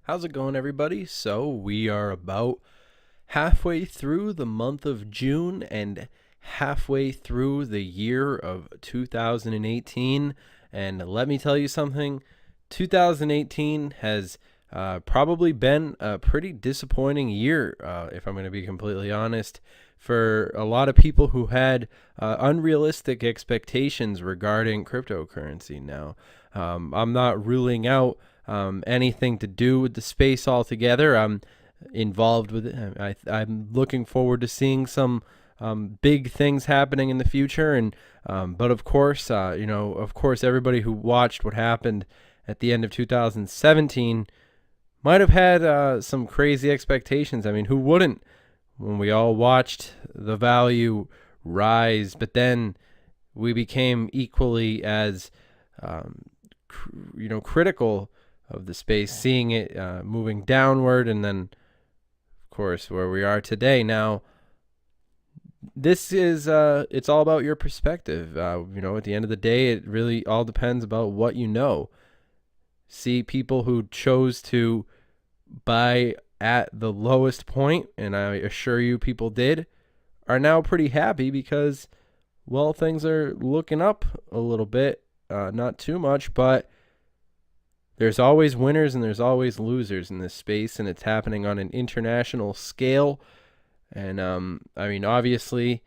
How's it going, everybody? So we are about halfway through the month of June and halfway through the year of 2018. And let me tell you something, 2018 has probably been a pretty disappointing year, if I'm going to be completely honest, for a lot of people who had unrealistic expectations regarding cryptocurrency. Now, I'm not ruling out anything to do with the space altogether. I'm involved with it. I'm looking forward to seeing some big things happening in the future. And but of course, of course, everybody who watched what happened at the end of 2017 might have had some crazy expectations. I mean, who wouldn't? When we all watched the value rise, but then we became equally as critical of the space, seeing it moving downward, and then of course where we are today. Now this is it's all about your perspective. At the end of the day, it really all depends about what you know. See, people who chose to buy at the lowest point, and I assure you people did, are now pretty happy because, well, things are looking up a little bit, not too much, but there's always winners and there's always losers in this space, and it's happening on an international scale. And obviously,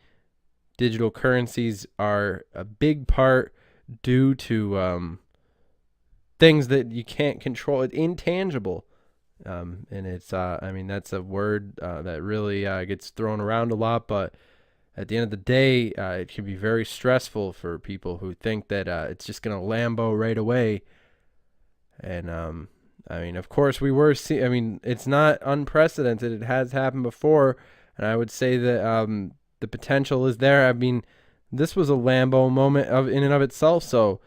digital currencies are a big part due to things that you can't control. It's intangible. And it's, that's a word that really gets thrown around a lot, but at the end of the day, it can be very stressful for people who think that it's just going to Lambo right away. And of course, it's not unprecedented. It has happened before, and I would say that the potential is there. I mean, this was a Lambo moment in and of itself, so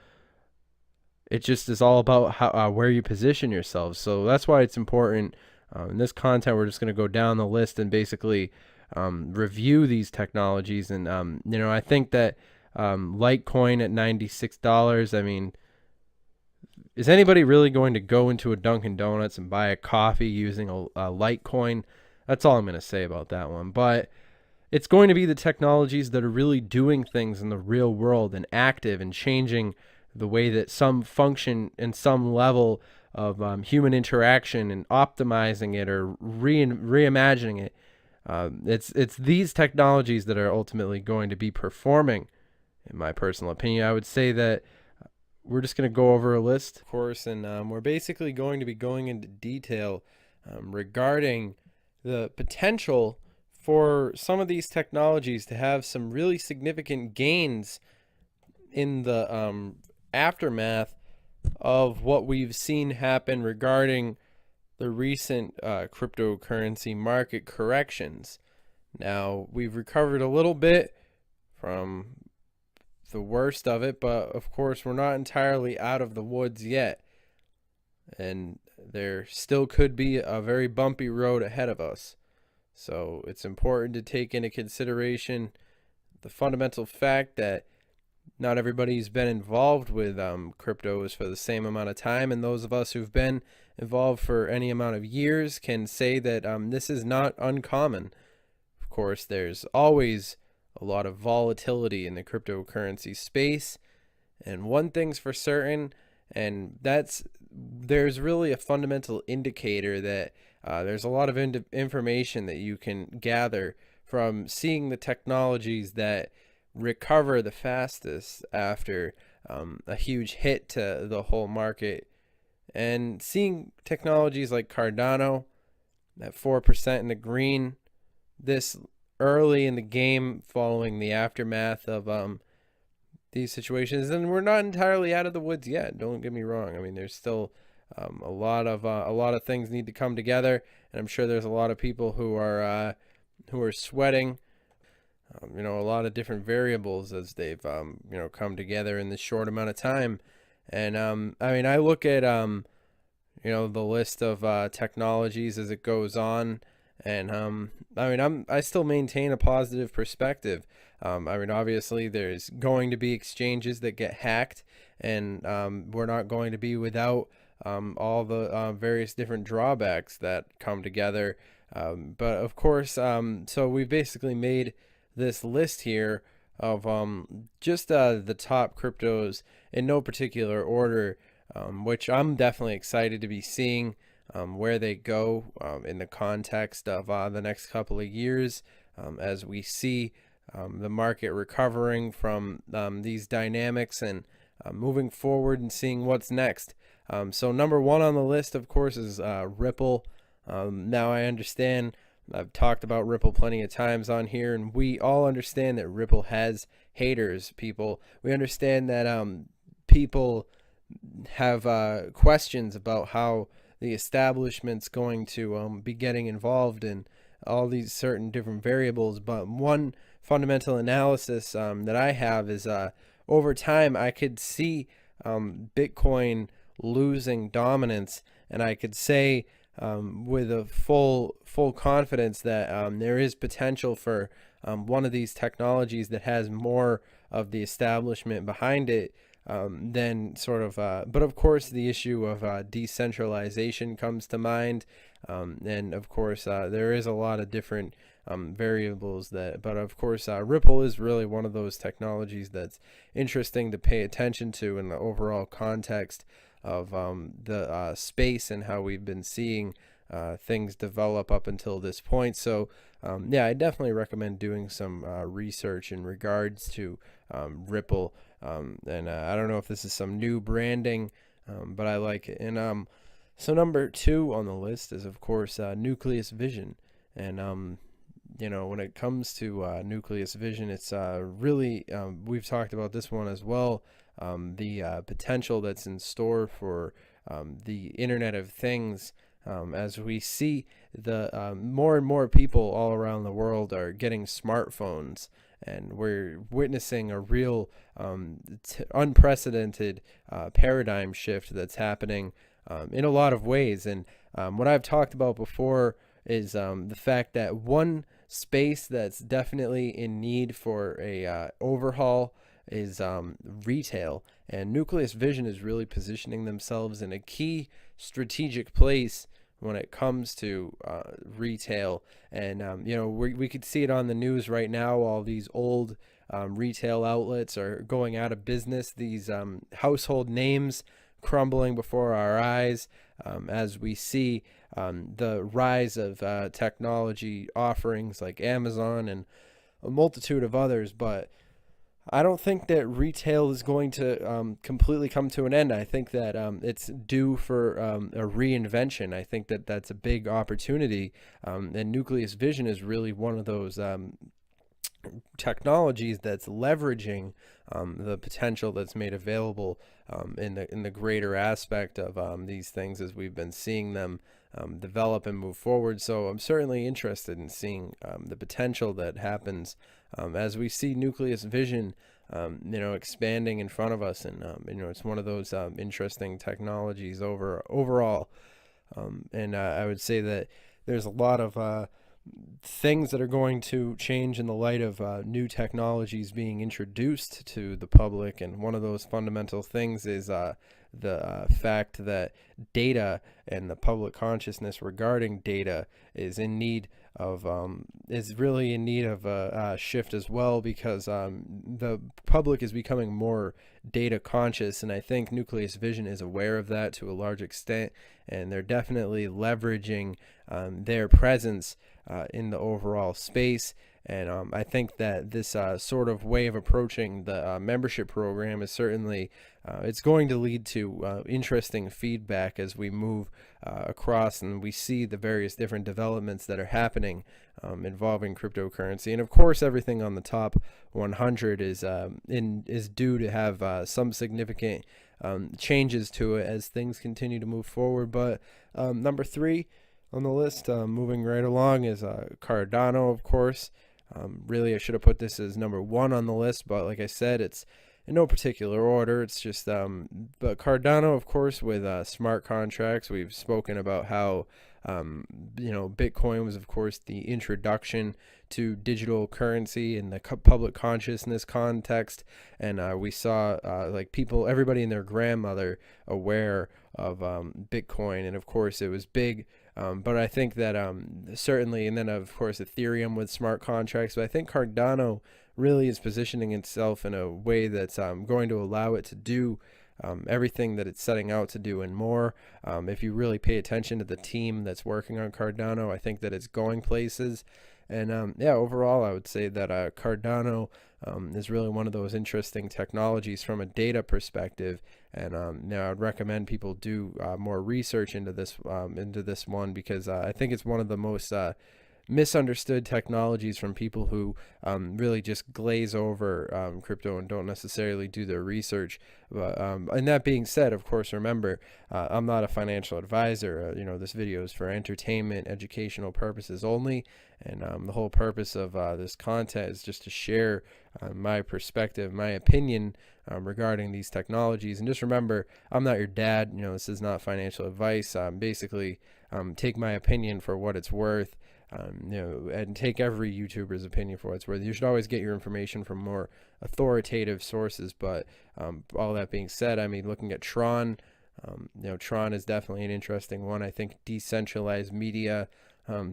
it just is all about how where you position yourself. So that's why it's important. In this content, we're just going to go down the list and basically review these technologies. And I think that Litecoin at $96. I mean, is anybody really going to go into a Dunkin' Donuts and buy a coffee using a Litecoin? That's all I'm going to say about that one. But it's going to be the technologies that are really doing things in the real world and active and changing the way that some function in some level of human interaction and optimizing it or reimagining it. It's these technologies that are ultimately going to be performing, in my personal opinion. I would say that we're just going to go over a list, of course, and we're basically going to be going into detail regarding the potential for some of these technologies to have some really significant gains in the aftermath of what we've seen happen regarding the recent cryptocurrency market corrections. Now, we've recovered a little bit from the worst of it, but of course we're not entirely out of the woods yet, and there still could be a very bumpy road ahead of us. So it's important to take into consideration the fundamental fact that not everybody's been involved with cryptos for the same amount of time, and those of us who've been involved for any amount of years can say that this is not uncommon. Of course, there's always a lot of volatility in the cryptocurrency space, and one thing's for certain, and there's really a fundamental indicator that there's a lot of information that you can gather from seeing the technologies that recover the fastest after a huge hit to the whole market, and seeing technologies like Cardano at 4% in the green this early in the game following the aftermath of these situations. And we're not entirely out of the woods yet, don't get me wrong. I mean, there's still a lot of things need to come together, and I'm sure there's a lot of people who are sweating a lot of different variables as they've come together in this short amount of time. And I look at the list of technologies as it goes on, and I still maintain a positive perspective. Obviously there's going to be exchanges that get hacked, and we're not going to be without all the various different drawbacks that come together. But of course, so we basically made this list here of just the top cryptos in no particular order, which I'm definitely excited to be seeing where they go in the context of the next couple of years, as we see the market recovering from these dynamics and moving forward and seeing what's next. So number one on the list, of course, is Ripple. Now I understand, I've talked about Ripple plenty of times on here, and we all understand that Ripple has haters. We understand that people have questions about how the establishment's going to be getting involved in all these certain different variables. But one fundamental analysis that I have is over time I could see Bitcoin losing dominance, and I could say with a full confidence that there is potential for one of these technologies that has more of the establishment behind it than sort of but of course the issue of decentralization comes to mind, and of course there is a lot of different variables but of course Ripple is really one of those technologies that's interesting to pay attention to in the overall context of the space and how we've been seeing things develop up until this point. So yeah, I definitely recommend doing some research in regards to Ripple, and I don't know if this is some new branding, but I like it. And so number two on the list is of course Nucleus Vision. And when it comes to Nucleus Vision, it's really we've talked about this one as well, the potential that's in store for the Internet of Things, as we see the more and more people all around the world are getting smartphones, and we're witnessing a real unprecedented paradigm shift that's happening in a lot of ways. And what I've talked about before is the fact that one space that's definitely in need for a overhaul is retail, and Nucleus Vision is really positioning themselves in a key strategic place when it comes to retail. And we could see it on the news right now. All these old retail outlets are going out of business, these household names crumbling before our eyes, as we see the rise of technology offerings like Amazon and a multitude of others. But I don't think that retail is going to completely come to an end. I think that it's due for a reinvention. I think that that's a big opportunity, and Nucleus Vision is really one of those technologies that's leveraging the potential that's made available in the greater aspect of these things as we've been seeing them develop and move forward. So I'm certainly interested in seeing the potential that happens as we see Nucleus Vision expanding in front of us. And it's one of those interesting technologies overall. And I would say that there's a lot of things that are going to change in the light of new technologies being introduced to the public. And one of those fundamental things is the fact that data and the public consciousness regarding data is really in need of a shift as well, because the public is becoming more data conscious, and I think Nucleus Vision is aware of that to a large extent, and they're definitely leveraging their presence in the overall space. And I think that this sort of way of approaching the membership program is certainly it's going to lead to interesting feedback as we move across and we see the various different developments that are happening involving cryptocurrency. And of course, everything on the top 100 is due to have some significant changes to it as things continue to move forward. But number three on the list, moving right along, is Cardano, of course. Really, I should have put this as number one on the list, but like I said, it's in no particular order. It's just but Cardano, of course, with smart contracts. We've spoken about how Bitcoin was, of course, the introduction to digital currency in the public consciousness context, and we saw like everybody and their grandmother aware of Bitcoin, and of course it was big. But I think that certainly, and then of course Ethereum with smart contracts. But I think Cardano really is positioning itself in a way that's going to allow it to do everything that it's setting out to do and more. If you really pay attention to the team that's working on Cardano, I think that it's going places. And yeah, overall, I would say that Cardano is really one of those interesting technologies from a data perspective. And I'd recommend people do more research into this one, because I think it's one of the most misunderstood technologies from people who really just glaze over crypto and don't necessarily do their research. But and that being said, of course, remember, I'm not a financial advisor. This video is for entertainment, educational purposes only, and the whole purpose of this content is just to share my perspective, my opinion regarding these technologies. And just remember, I'm not your dad. This is not financial advice. Basically, take my opinion for what it's worth. And take every YouTuber's opinion for what it's worth. You should always get your information from more authoritative sources. But all that being said, I mean, looking at Tron, Tron is definitely an interesting one. I think decentralized media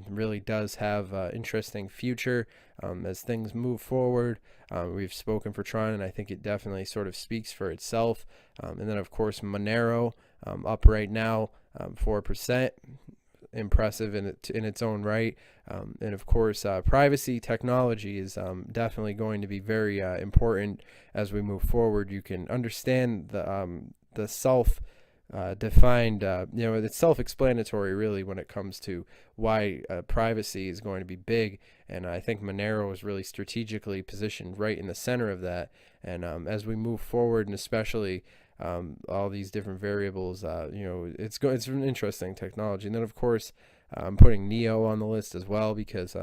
really does have an interesting future as things move forward. We've spoken for Tron, and I think it definitely sort of speaks for itself. And then, of course, Monero up right now, 4%. Impressive in its own right. And of course, privacy technology is definitely going to be very important as we move forward. You can understand the self defined, it's self-explanatory really when it comes to why privacy is going to be big. And I think Monero is really strategically positioned right in the center of that. And as we move forward, and especially all these different variables, it's an interesting technology. And then of course, I'm putting Neo on the list as well, because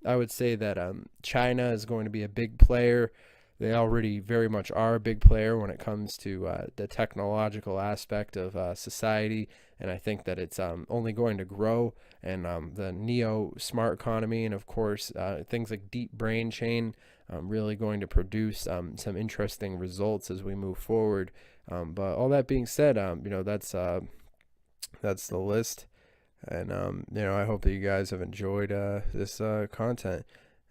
I would say that China is going to be a big player. They already very much are a big player when it comes to the technological aspect of society, and I think that it's only going to grow. And the Neo smart economy, and of course things like deep brain chain, really going to produce some interesting results as we move forward. But all that being said, that's the list, and I hope that you guys have enjoyed this content.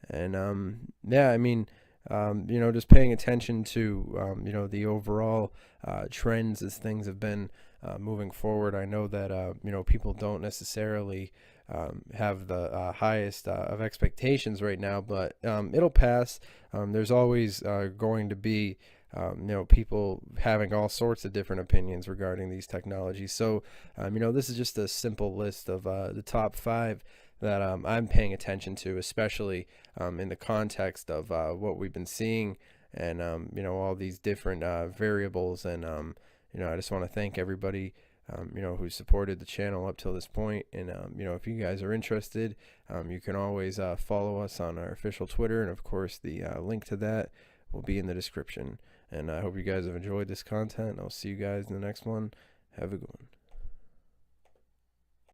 And yeah, I mean, just paying attention to the overall trends as things have been moving forward. I know that people don't necessarily have the highest of expectations right now, but it'll pass. There's always going to be people having all sorts of different opinions regarding these technologies. So this is just a simple list of the top 5 that I'm paying attention to, especially in the context of what we've been seeing, and all these different variables. And I just want to thank everybody who supported the channel up till this point. And if you guys are interested, you can always follow us on our official Twitter, and of course the link to that will be in the description. And I hope you guys have enjoyed this content. I'll see you guys in the next one. Have a good one.